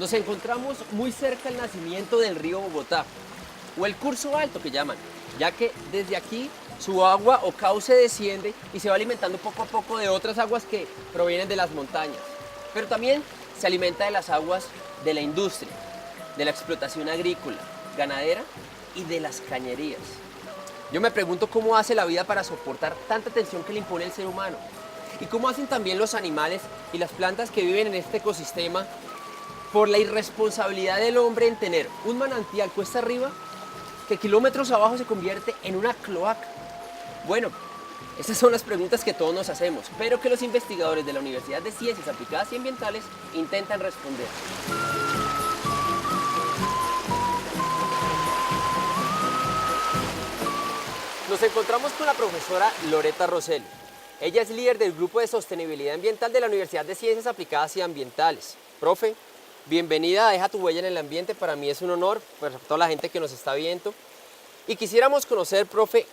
Nos encontramos muy cerca del nacimiento del río Bogotá, o el curso alto que llaman, ya que desde aquí su agua o cauce desciende y se va alimentando poco a poco de otras aguas que provienen de las montañas. Pero también se alimenta de las aguas de la industria, de la explotación agrícola, ganadera y de las cañerías. Yo me pregunto cómo hace la vida para soportar tanta tensión que le impone el ser humano. Y cómo hacen también los animales y las plantas que viven en este ecosistema por la irresponsabilidad del hombre en tener un manantial cuesta arriba que kilómetros abajo se convierte en una cloaca. Bueno, esas son las preguntas que todos nos hacemos, pero que los investigadores de la Universidad de Ciencias Aplicadas y Ambientales intentan responder. Nos encontramos con la profesora Loreta Rosselli. Ella es líder del Grupo de Sostenibilidad Ambiental de la Universidad de Ciencias Aplicadas y Ambientales. Profe, bienvenida a Deja tu huella en el ambiente. Para mí es un honor, pues, a toda la gente que nos está viendo. Y quisiéramos conocer, profe,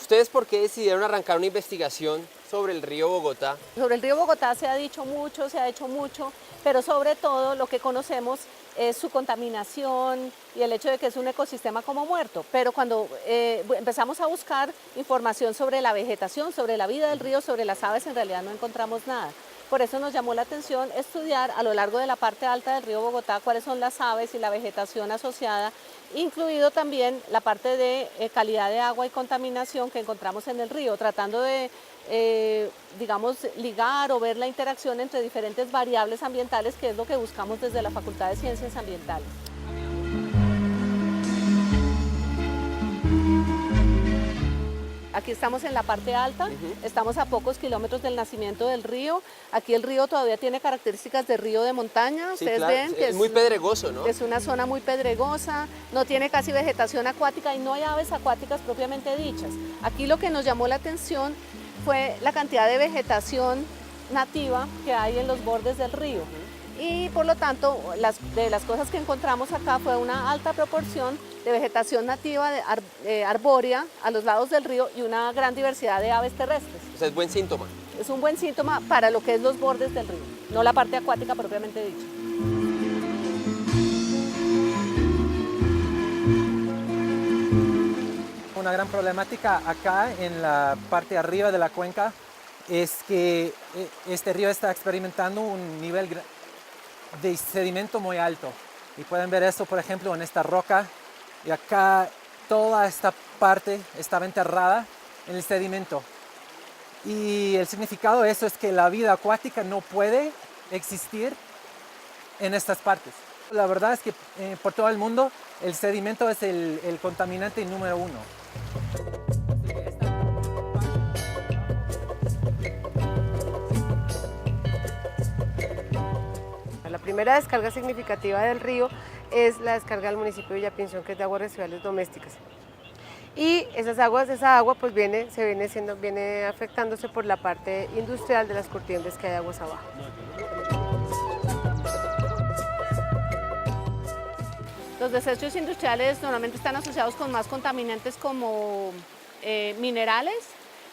¿ustedes por qué decidieron arrancar una investigación sobre el río Bogotá? Sobre el río Bogotá se ha dicho mucho, se ha hecho mucho, pero sobre todo lo que conocemos es su contaminación y el hecho de que es un ecosistema como muerto. Pero cuando empezamos a buscar información sobre la vegetación, sobre la vida del río, sobre las aves, en realidad no encontramos nada. Por eso nos llamó la atención estudiar a lo largo de la parte alta del río Bogotá cuáles son las aves y la vegetación asociada, incluido también la parte de calidad de agua y contaminación que encontramos en el río, tratando de, digamos, ligar o ver la interacción entre diferentes variables ambientales, que es lo que buscamos desde la Facultad de Ciencias Ambientales. Aquí estamos en la parte alta, estamos a pocos kilómetros del nacimiento del río. Aquí el río todavía tiene características de río de montaña. Sí, ustedes claro, ven que es muy pedregoso, ¿no? Es una zona muy pedregosa, no tiene casi vegetación acuática y no hay aves acuáticas propiamente dichas. Aquí lo que nos llamó la atención fue la cantidad de vegetación nativa que hay en los bordes del río. Y por lo tanto, de las cosas que encontramos acá fue una alta proporción de vegetación nativa arbórea a los lados del río y una gran diversidad de aves terrestres. O sea, es buen síntoma. Es un buen síntoma para lo que es los bordes del río, no la parte acuática propiamente dicha. Una gran problemática acá en la parte arriba de la cuenca es que este río está experimentando un nivel de sedimento muy alto. Y pueden ver esto, por ejemplo, en esta roca. Y acá toda esta parte estaba enterrada en el sedimento. Y el significado de eso es que la vida acuática no puede existir en estas partes. La verdad es que por todo el mundo el sedimento es el contaminante número uno. La primera descarga significativa del río es la descarga del municipio de Villapinzón, que es de aguas residuales domésticas. Y esa agua pues viene afectándose por la parte industrial de las curtiembres que hay aguas abajo. Los desechos industriales normalmente están asociados con más contaminantes como minerales,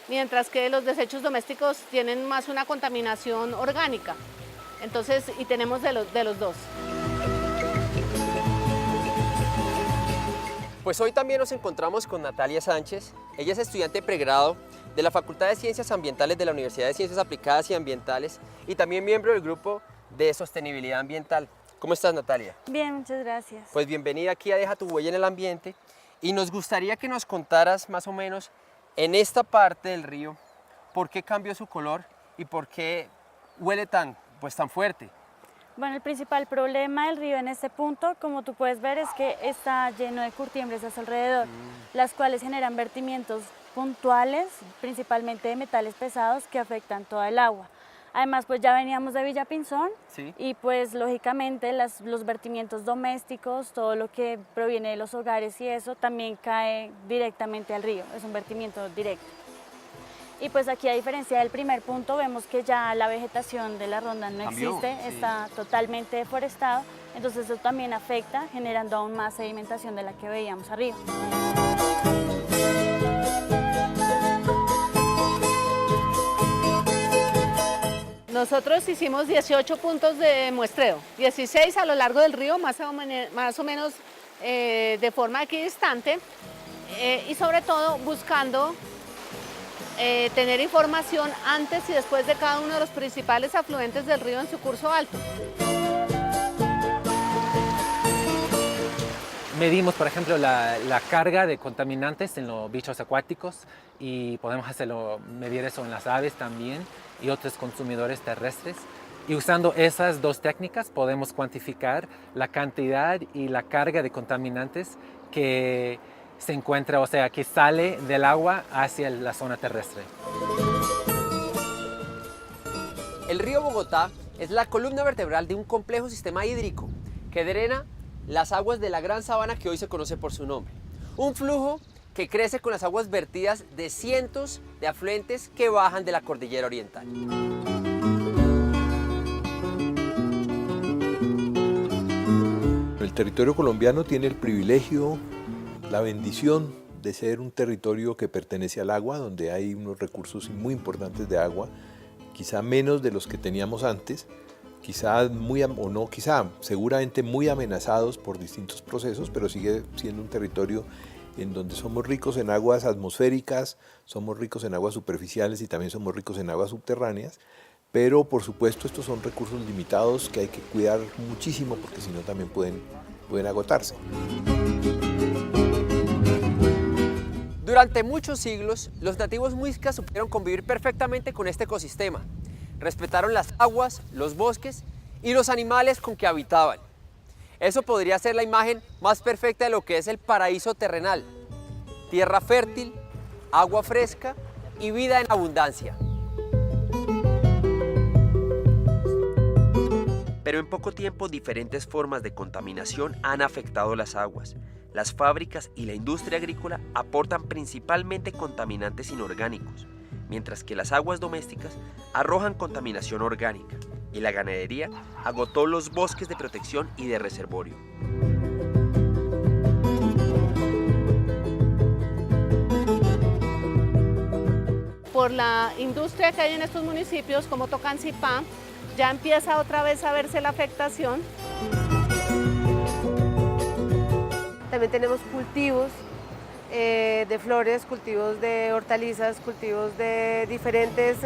mientras que los desechos domésticos tienen más una contaminación orgánica. Entonces, y tenemos de los dos. Pues hoy también nos encontramos con Natalia Sánchez. Ella es estudiante de pregrado de la Facultad de Ciencias Ambientales de la Universidad de Ciencias Aplicadas y Ambientales y también miembro del Grupo de Sostenibilidad Ambiental. ¿Cómo estás, Natalia? Bien, muchas gracias. Pues bienvenida aquí a Deja tu huella en el ambiente y nos gustaría que nos contaras más o menos en esta parte del río por qué cambió su color y por qué huele tan fuerte. Bueno, el principal problema del río en este punto, como tú puedes ver, es que está lleno de curtiembres a su alrededor, las cuales generan vertimientos puntuales, principalmente de metales pesados que afectan toda el agua. Además, pues ya veníamos de Villapinzón, ¿sí? Y pues lógicamente los vertimientos domésticos, todo lo que proviene de los hogares y eso también cae directamente al río, es un vertimiento directo. Y pues aquí, a diferencia del primer punto, vemos que ya la vegetación de la ronda no existe, sí. Está totalmente deforestado, entonces eso también afecta, generando aún más sedimentación de la que veíamos arriba. Nosotros hicimos 18 puntos de muestreo, 16 a lo largo del río, más o menos de forma equidistante, y sobre todo buscando tener información antes y después de cada uno de los principales afluentes del río en su curso alto. Medimos, por ejemplo, la carga de contaminantes en los bichos acuáticos y podemos medir eso en las aves también y otros consumidores terrestres. Y usando esas dos técnicas podemos cuantificar la cantidad y la carga de contaminantes que se encuentra, o sea, que sale del agua hacia la zona terrestre. El río Bogotá es la columna vertebral de un complejo sistema hídrico que drena las aguas de la Gran Sabana que hoy se conoce por su nombre. Un flujo que crece con las aguas vertidas de cientos de afluentes que bajan de la cordillera oriental. El territorio colombiano tiene el privilegio, la bendición de ser un territorio que pertenece al agua, donde hay unos recursos muy importantes de agua, quizá menos de los que teníamos antes, seguramente muy amenazados por distintos procesos, pero sigue siendo un territorio en donde somos ricos en aguas atmosféricas, somos ricos en aguas superficiales y también somos ricos en aguas subterráneas, pero por supuesto estos son recursos limitados que hay que cuidar muchísimo porque si no también pueden agotarse. Durante muchos siglos, los nativos muiscas supieron convivir perfectamente con este ecosistema. Respetaron las aguas, los bosques y los animales con que habitaban. Eso podría ser la imagen más perfecta de lo que es el paraíso terrenal. Tierra fértil, agua fresca y vida en abundancia. Pero en poco tiempo diferentes formas de contaminación han afectado las aguas. Las fábricas y la industria agrícola aportan principalmente contaminantes inorgánicos, mientras que las aguas domésticas arrojan contaminación orgánica y la ganadería agotó los bosques de protección y de reservorio. Por la industria que hay en estos municipios como Tocancipá, ya empieza otra vez a verse la afectación. También tenemos cultivos de flores, cultivos de hortalizas, cultivos de diferentes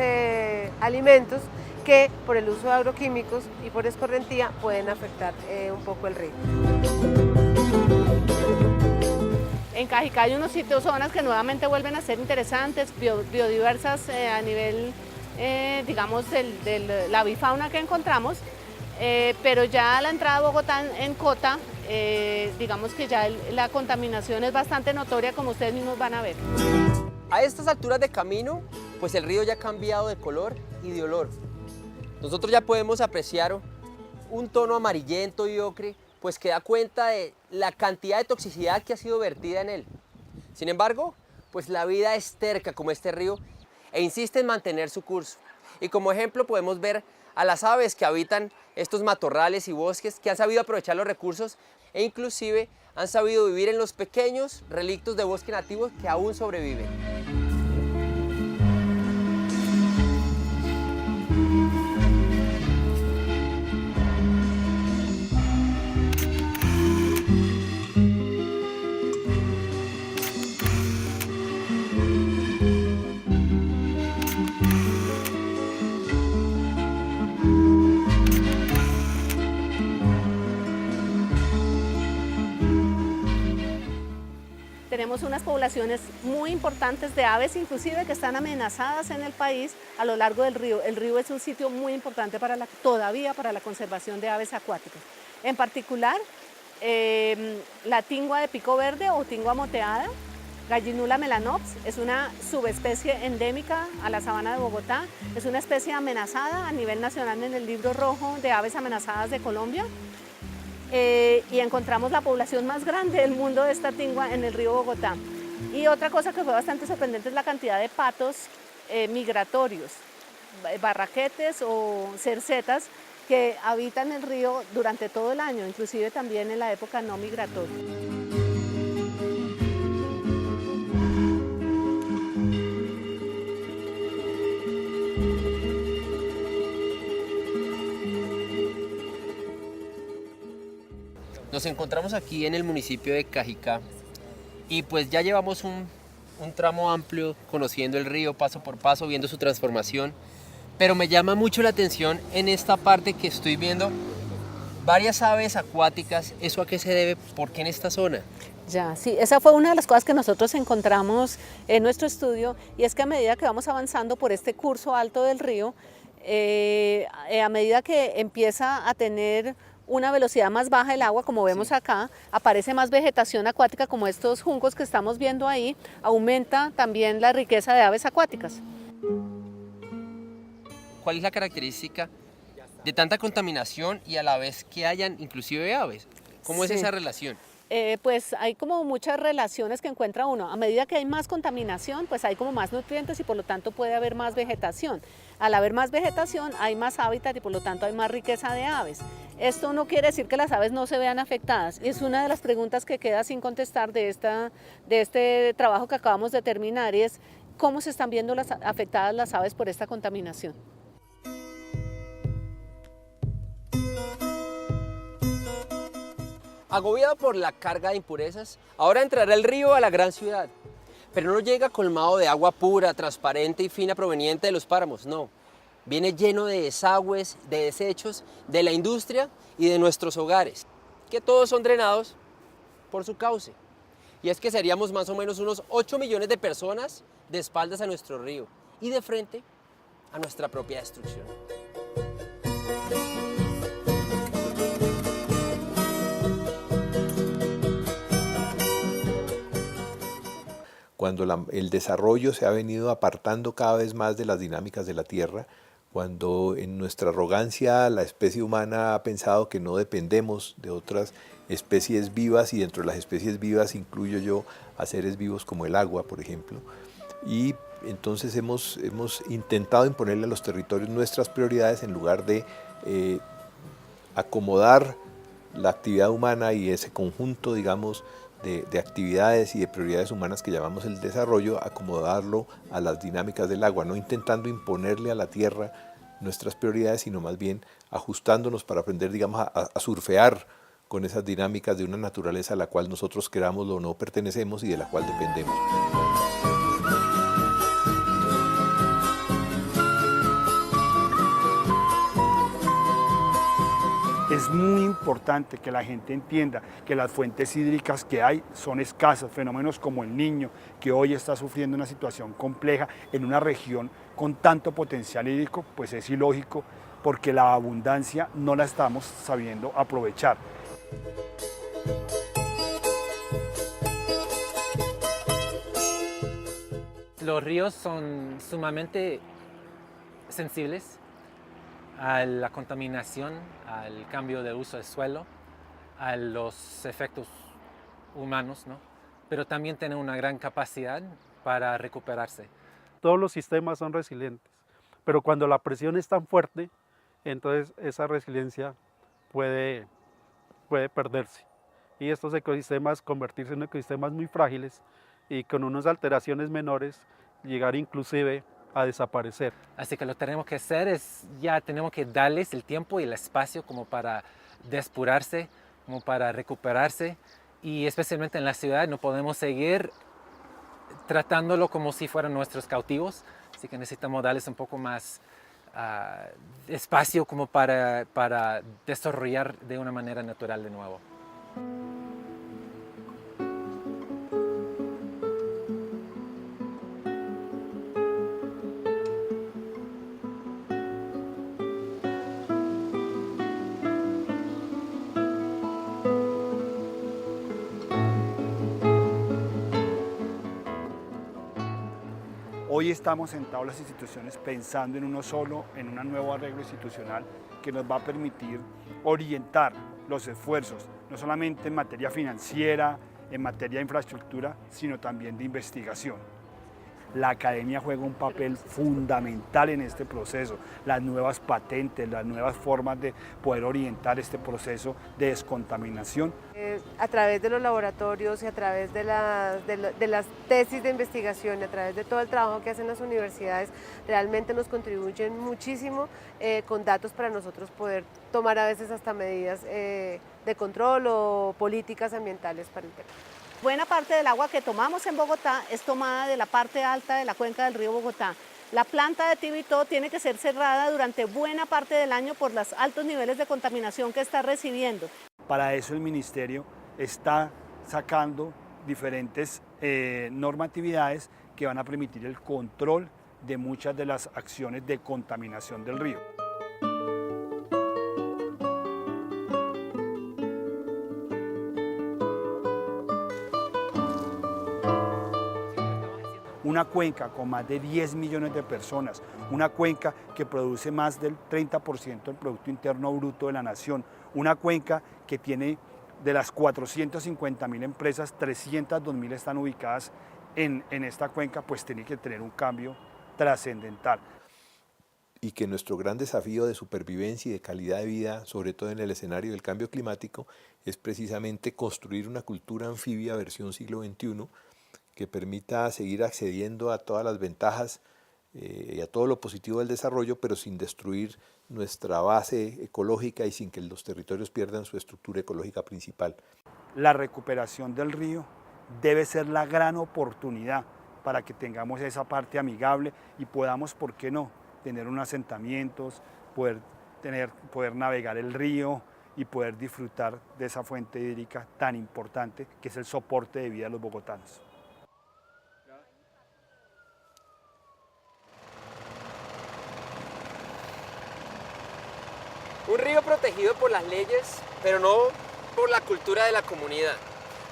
alimentos que por el uso de agroquímicos y por escorrentía pueden afectar un poco el río. En Cajicá hay unos sitios, zonas que nuevamente vuelven a ser interesantes, biodiversas a nivel, digamos, de la avifauna que encontramos, pero ya a la entrada de Bogotá en Cota, digamos que ya la contaminación es bastante notoria, como ustedes mismos van a ver. A estas alturas de camino, pues el río ya ha cambiado de color y de olor. Nosotros ya podemos apreciar un tono amarillento y ocre, pues que da cuenta de la cantidad de toxicidad que ha sido vertida en él. Sin embargo, pues la vida es terca como este río e insiste en mantener su curso. Y como ejemplo podemos ver a las aves que habitan estos matorrales y bosques, que han sabido aprovechar los recursos e inclusive han sabido vivir en los pequeños relictos de bosque nativos que aún sobreviven. Tenemos unas poblaciones muy importantes de aves, inclusive que están amenazadas en el país a lo largo del río. El río es un sitio muy importante todavía para la conservación de aves acuáticas. En particular, la tingua de pico verde o tingua moteada, Gallinula melanops, es una subespecie endémica a la sabana de Bogotá. Es una especie amenazada a nivel nacional en el libro rojo de aves amenazadas de Colombia. Y encontramos la población más grande del mundo de esta tingua en el río Bogotá. Y otra cosa que fue bastante sorprendente es la cantidad de patos migratorios, barraquetes o cercetas que habitan el río durante todo el año, inclusive también en la época no migratoria. Nos encontramos aquí en el municipio de Cajicá y pues ya llevamos un tramo amplio conociendo el río paso por paso, viendo su transformación, pero me llama mucho la atención en esta parte que estoy viendo varias aves acuáticas. ¿Eso a qué se debe? ¿Por qué en esta zona? Ya, sí, esa fue una de las cosas que nosotros encontramos en nuestro estudio, y es que a medida que vamos avanzando por este curso alto del río, a medida que empieza a tener una velocidad más baja el agua, como vemos acá, aparece más vegetación acuática como estos juncos que estamos viendo ahí, aumenta también la riqueza de aves acuáticas. ¿Cuál es la característica de tanta contaminación y a la vez que hayan inclusive aves? ¿Cómo es Sí. esa relación? Pues hay como muchas relaciones que encuentra uno. A medida que hay más contaminación, pues hay como más nutrientes y por lo tanto puede haber más vegetación. Al haber más vegetación hay más hábitat y por lo tanto hay más riqueza de aves. Esto no quiere decir que las aves no se vean afectadas. Es una de las preguntas que queda sin contestar de este trabajo que acabamos de terminar, y es cómo se están viendo afectadas las aves por esta contaminación. Agobiado por la carga de impurezas, ahora entrará el río a la gran ciudad. Pero no llega colmado de agua pura, transparente y fina proveniente de los páramos, no. Viene lleno de desagües, de desechos, de la industria y de nuestros hogares, que todos son drenados por su cauce. Y es que seríamos más o menos unos 8 millones de personas de espaldas a nuestro río y de frente a nuestra propia destrucción. Cuando el desarrollo se ha venido apartando cada vez más de las dinámicas de la Tierra, cuando en nuestra arrogancia la especie humana ha pensado que no dependemos de otras especies vivas, y dentro de las especies vivas incluyo yo a seres vivos como el agua, por ejemplo, y entonces hemos intentado imponerle a los territorios nuestras prioridades en lugar de acomodar la actividad humana y ese conjunto, digamos, de actividades y de prioridades humanas que llamamos el desarrollo, acomodarlo a las dinámicas del agua, no intentando imponerle a la tierra nuestras prioridades, sino más bien ajustándonos para aprender, digamos, a surfear con esas dinámicas de una naturaleza a la cual nosotros, querámoslo o no, pertenecemos y de la cual dependemos. Es muy importante que la gente entienda que las fuentes hídricas que hay son escasas. Fenómenos como el Niño, que hoy está sufriendo una situación compleja en una región con tanto potencial hídrico, pues es ilógico, porque la abundancia no la estamos sabiendo aprovechar. Los ríos son sumamente sensibles a la contaminación, al cambio de uso del suelo, a los efectos humanos, ¿no? Pero también tienen una gran capacidad para recuperarse. Todos los sistemas son resilientes, pero cuando la presión es tan fuerte, entonces esa resiliencia puede perderse. Y estos ecosistemas convertirse en ecosistemas muy frágiles y con unas alteraciones menores llegar inclusive a desaparecer. Así que lo que tenemos que hacer es, ya tenemos que darles el tiempo y el espacio como para depurarse, como para recuperarse, y especialmente en la ciudad no podemos seguir tratándolo como si fueran nuestros cautivos, así que necesitamos darles un poco más espacio como para desarrollar de una manera natural de nuevo. Hoy estamos sentados las instituciones pensando en uno solo, en un nuevo arreglo institucional que nos va a permitir orientar los esfuerzos, no solamente en materia financiera, en materia de infraestructura, sino también de investigación. La academia juega un papel fundamental en este proceso, las nuevas patentes, las nuevas formas de poder orientar este proceso de descontaminación. A través de los laboratorios y a través de las tesis de investigación y a través de todo el trabajo que hacen las universidades, realmente nos contribuyen muchísimo con datos para nosotros poder tomar a veces hasta medidas de control o políticas ambientales para el tema. Buena parte del agua que tomamos en Bogotá es tomada de la parte alta de la cuenca del río Bogotá. La planta de Tibitó tiene que ser cerrada durante buena parte del año por los altos niveles de contaminación que está recibiendo. Para eso el ministerio está sacando diferentes normatividades que van a permitir el control de muchas de las acciones de contaminación del río. Una cuenca con más de 10 millones de personas, una cuenca que produce más del 30% del Producto Interno Bruto de la nación, una cuenca que tiene de las 450.000 empresas, 302.000 están ubicadas en esta cuenca, pues tiene que tener un cambio trascendental. Y que nuestro gran desafío de supervivencia y de calidad de vida, sobre todo en el escenario del cambio climático, es precisamente construir una cultura anfibia versión siglo XXI que permita seguir accediendo a todas las ventajas y a todo lo positivo del desarrollo, pero sin destruir nuestra base ecológica y sin que los territorios pierdan su estructura ecológica principal. La recuperación del río debe ser la gran oportunidad para que tengamos esa parte amigable y podamos, ¿por qué no?, tener unos asentamientos, poder navegar el río y poder disfrutar de esa fuente hídrica tan importante que es el soporte de vida de los bogotanos. Un río protegido por las leyes, pero no por la cultura de la comunidad.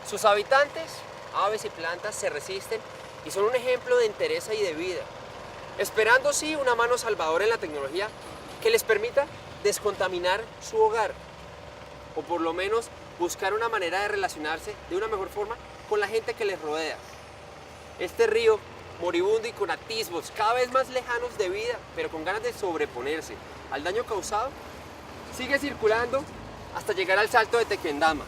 Sus habitantes, aves y plantas, se resisten y son un ejemplo de entereza y de vida, esperando sí una mano salvadora en la tecnología que les permita descontaminar su hogar, o por lo menos buscar una manera de relacionarse de una mejor forma con la gente que les rodea. Este río, moribundo y con atisbos cada vez más lejanos de vida, pero con ganas de sobreponerse al daño causado, sigue circulando hasta llegar al Salto de Tequendama,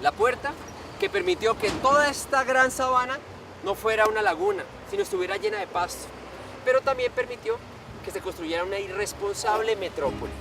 la puerta que permitió que toda esta gran sabana no fuera una laguna, sino estuviera llena de pasto, pero también permitió que se construyera una irresponsable metrópoli.